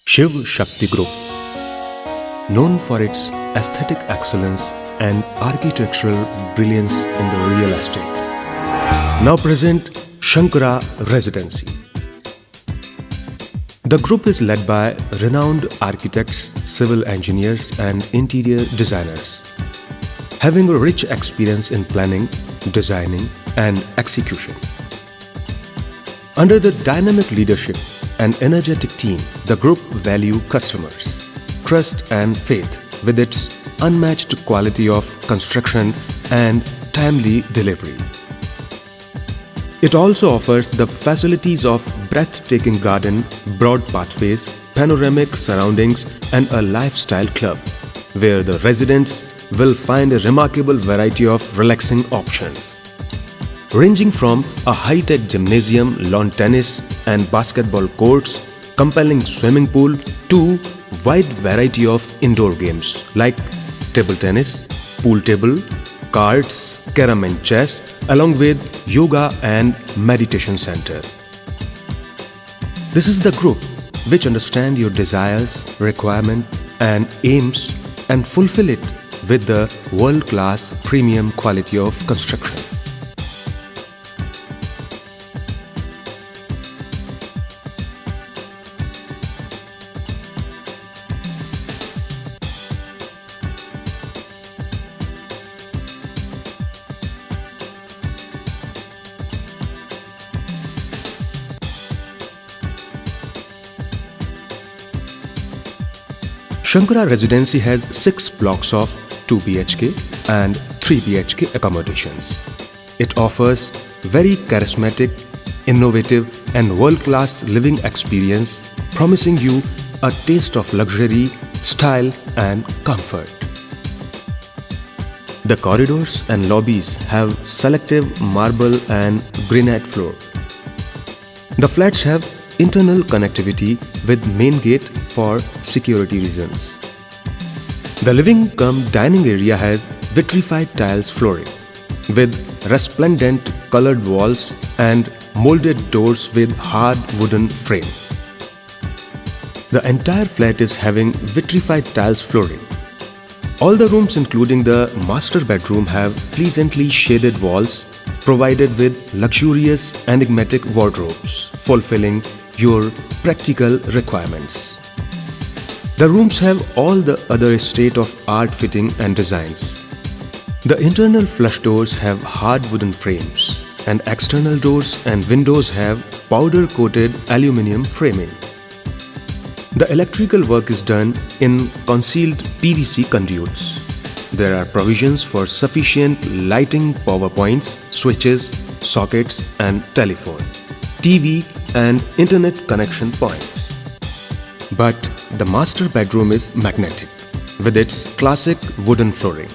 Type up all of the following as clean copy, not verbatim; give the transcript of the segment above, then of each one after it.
Shiv Shakti Group, known for its aesthetic excellence and architectural brilliance in the real estate, now present Shankara Residency. The group is led by renowned architects, civil engineers and interior designers, having a rich experience in planning, designing and execution. Under the dynamic leadership and energetic team, the group value customers, trust and faith with its unmatched quality of construction and timely delivery. It also offers the facilities of breathtaking garden, broad pathways, panoramic surroundings and a lifestyle club, where the residents will find a remarkable variety of relaxing options. Ranging from a high-tech gymnasium, lawn tennis and basketball courts, compelling swimming pool to wide variety of indoor games like table tennis, pool table, cards, carom and chess, along with yoga and meditation center. This is the group which understands your desires, requirement and aims and fulfill it with the world-class premium quality of construction. Shankara Residency has 6 blocks of 2 BHK and 3 BHK accommodations. It offers very charismatic, innovative and world-class living experience, promising you a taste of luxury, style and comfort. The corridors and lobbies have selective marble and granite floor. The flats have internal connectivity with main gate for security reasons. The living cum dining area has vitrified tiles flooring with resplendent colored walls and molded doors with hard wooden frame. The entire flat is having vitrified tiles flooring. All the rooms including the master bedroom have pleasantly shaded walls provided with luxurious enigmatic wardrobes fulfilling your practical requirements. The rooms have all the other state-of-art fitting and designs. The internal flush doors have hard wooden frames and external doors and windows have powder-coated aluminium framing. The electrical work is done in concealed PVC conduits. There are provisions for sufficient lighting, power points, switches, sockets and telephone, TV and internet connection points. But the master bedroom is magnetic with its classic wooden flooring.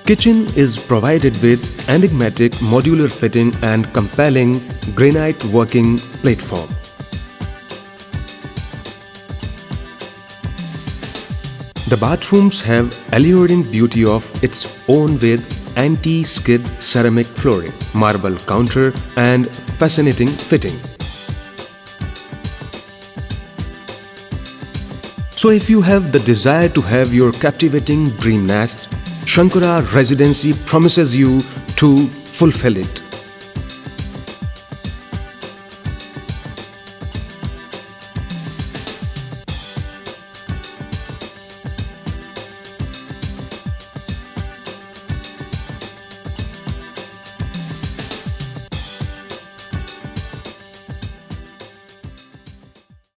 Kitchen is provided with enigmatic modular fitting and compelling granite working platform. The bathrooms have alluring beauty of its own with anti-skid ceramic flooring, marble counter and fascinating fitting. So if you have the desire to have your captivating dream nest, Shankara Residency promises you to fulfill it.